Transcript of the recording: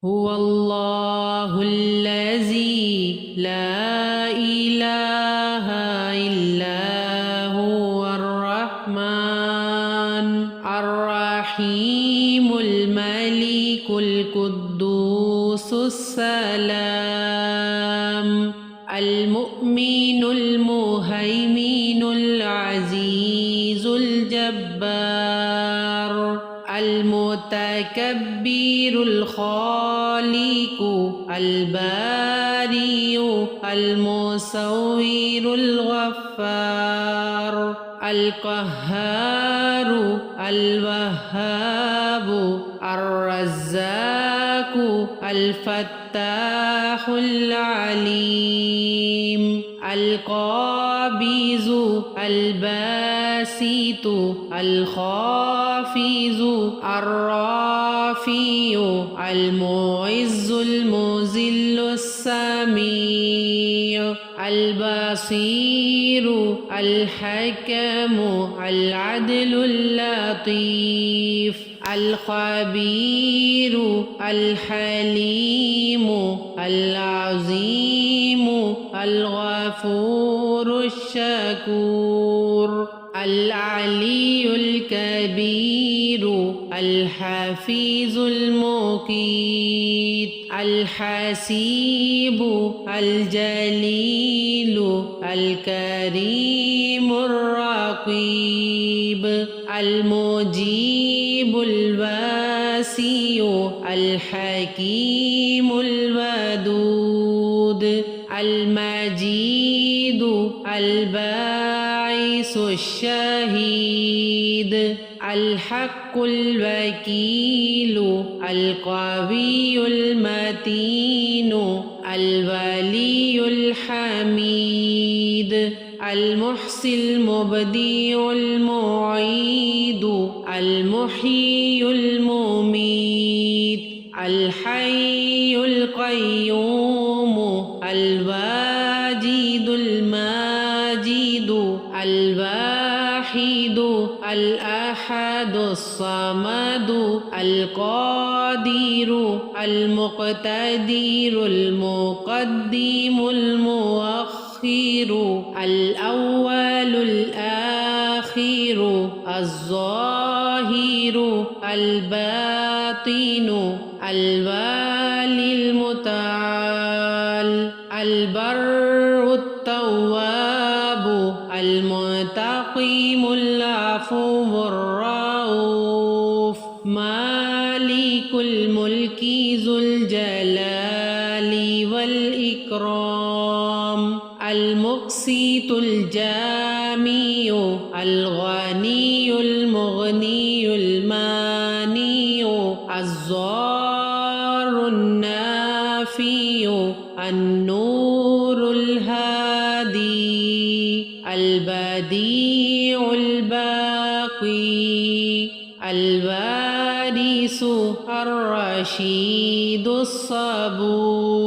هو الله الذي لا إله إلا هو الرحمن الرحيم الملك القدوس السلام المؤمن المهيمن العزيز الجبار المتكبر الخالق البارئ المصور الغفار القهار الوهاب الرزاق الفتاح العليم القابض الباسط الخافض الرافع المعز المذل السميع البصير الحكم العدل اللطيف الخبير الحليم العظيم الغفور الشكور العلي الكبير الحفيظ المقيت الحسيب الجليل الكريم الرقيب المجيب الواسع الحكيم الودود المجيد الباعث الشهيد الحق الوكيل القوي المتين الولي الحميد المحصي المبدع المعيد المحيي المميت الحي القيوم الواجد الماجد الواحد الأحد الصمد القادر المقتدر المقدم المؤخر الأول الآخر الظاهر الباطن الوالي المتعال البر التواب المنتقم العفو الرؤوف مالك الملك ذو الجلال والإكرام المقسط الجامع الغني المغني المانع الضار النافع النور الهادي البديع الباقي الوارث الرشيد الصبور